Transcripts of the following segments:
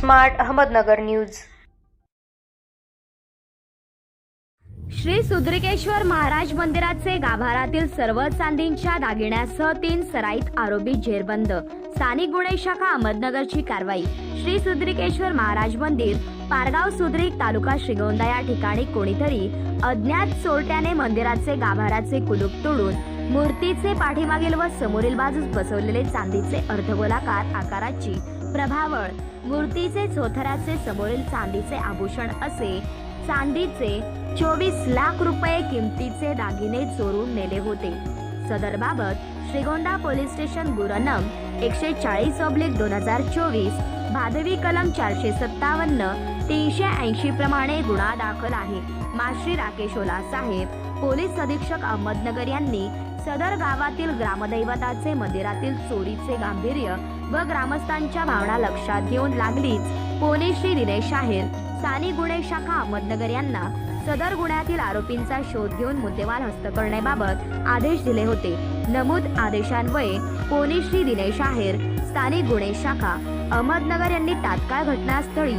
Smart Ahmednagar news. Shri Sudrikeshwar Maharaj मंदिराचे गाभारातील सर्व चांदीच्या दागिन्यासह 3 सराईत आरोपी जेरबंद। स्थानिक गुन्हे शाखा अहमदनगरची कारवाई। श्री सुद्रिकेश्वर महाराज मंदिर, पारगाव सुद्रिक, तालुका श्रीगोंदा या ठिकाणी कोणीतरी अज्ञात चोरट्याने मंदिराचे गाभाराचे कुलूप तोडून मूर्तीचे पाठीमागील व समोरील बाजूस बसवलेले चांदीचे अर्धगोलाकार आकाराची प्रभावळ, मूर्तीचे चोथऱ्याचे समोरील चांदीचे आभूषण असे चांदीचे 24 लाख रुपये किमतीचे दागिने चोरून नेले होते। सदर बाबत श्रीगोंदा पोलीस स्टेशन गुरनम 140/2024 भादवी कलम 457 380 प्रमाणे गुन्हा दाखल आहे। माश्री राकेश ओला साहेब, पोलीस अधीक्षक अहमदनगर यांनी सदर गावातील ग्रामदैवताचे मंदिरातील चोरीचे गांभीर्य व ग्रामस्थांच्या भावना लक्षात घेऊन लागलीच पोलीस श्री दिनेश आहेर, स्थानिक गुन्हे शाखा अहमदनगर यांना सदर गुन्ह्यातील आरोपींचा शोध घेऊन मुद्देमाल हस्त करण्याबाबत आदेश दिले होते। नमूद आदेशान्वये पोलीस श्री दिनेश आहेर, स्थानिक गुन्हे शाखा अहमदनगर यांनी तात्काळ घटनास्थळी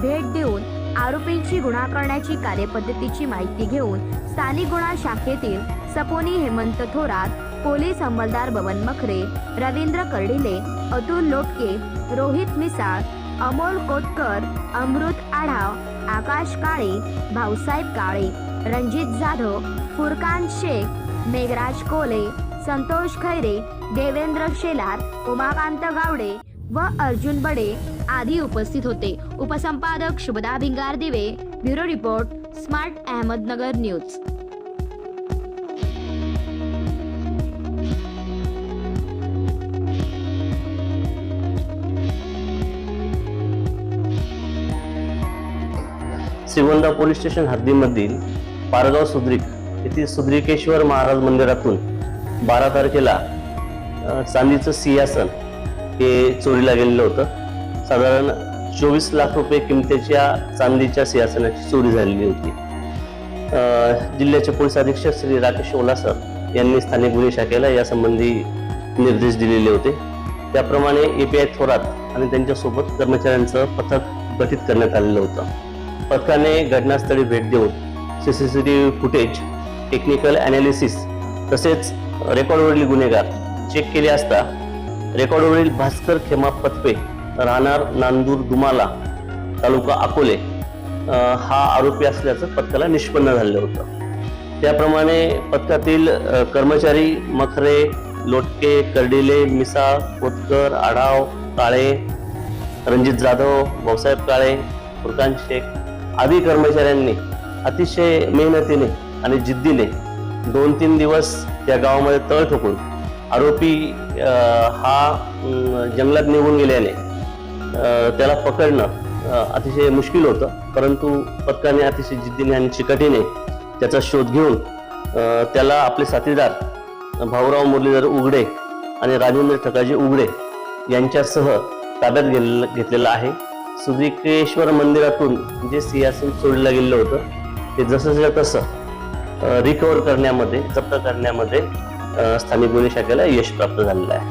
भेट देऊन आरोपींची गुन्हा करण्याची कार्यपद्धतीची माहिती घेऊन स्थानिक गुन्हा शाखेतील सपोनी हेमंत थोरात, पोलीस अंमलदार बबन मखरे, रवींद्र कर्डिले, अतुल लोटके, रोहित मिसाळ, अमोल कोतकर, अमृत आढाव, आकाश काळे, भाऊसाहेब काळे, रणजित जाधव, फुरकान शेख, मेघराज कोले, संतोष खैरे, देवेंद्र शेलार, उमाकांत गावडे व अर्जुन बडे आदी उपस्थित होते। उपसंपादक Shubhada Bhingardive, bureau report, smart Ahmednagar news. Shrigonda police station हद्दीमधील पारगाव सुद्रिक येथील सुद्रिकेश्वर महाराज मंदिरातून 12 तारखेला चांदीचं सिंहासन हे चोरीला गेलेलं होतं। साधारण 24 लाख रुपये किमतीच्या चांदीच्या सिंहासनाची चोरी झालेली होती। जिल्ह्याचे पोलीस अधीक्षक श्री राकेश ओला सर यांनी स्थानिक गुन्हे शाखेला यासंबंधी निर्देश दिलेले होते। त्याप्रमाणे API थोरात आणि त्यांच्यासोबत कर्मचाऱ्यांचं पथक गठीत करण्यात आलेलं होतं। पथकाने घटनास्थळी भेट देऊन CCTV फुटेज, टेक्निकल ॲनालिसिस तसेच रेकॉर्डवरील गुन्हेगार चेक केले असता रेकॉर्डवरील भास्कर खेमा पथपे, राहणार नांदूर दुमाला, तालुका अकोले हा आरोपी असल्याचं पथकाला निष्पन्न झालेलं होतं। त्याप्रमाणे पथकातील कर्मचारी मखरे, लोटके, कर्डिले, मिसाळ, कोतकर, आढाव, काळे, रणजित जाधव, भाऊसाहेब काळे, फुरकान शेख आदी कर्मचाऱ्यांनी अतिशय मेहनतीने आणि जिद्दीने 2-3 दिवस त्या गावामध्ये तळ ठोकून आरोपी हा जंगलात निघून गेल्याने त्याला पकडणं अतिशय मुश्किल होतं, परंतु पथकाने अतिशय जिद्दीने आणि चिकाटीने त्याचा शोध घेऊन त्याला आपले साथीदार भाऊराव मुरलीधर उघडे आणि राजेंद्र ठकाजी उघडे यांच्यासह ताब्यात घेतलेला आहे। सुद्रिकेश्वर मंदिरातून जे सिंहासन चोरीला गेलेलं होतं ते जसं तसं रिकव्हर करण्यामध्ये, जप्त करण्यामध्ये स्थानिक गुन्हे शाखेला यश प्राप्त झालेलं आहे।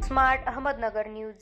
Smart Ahmednagar news.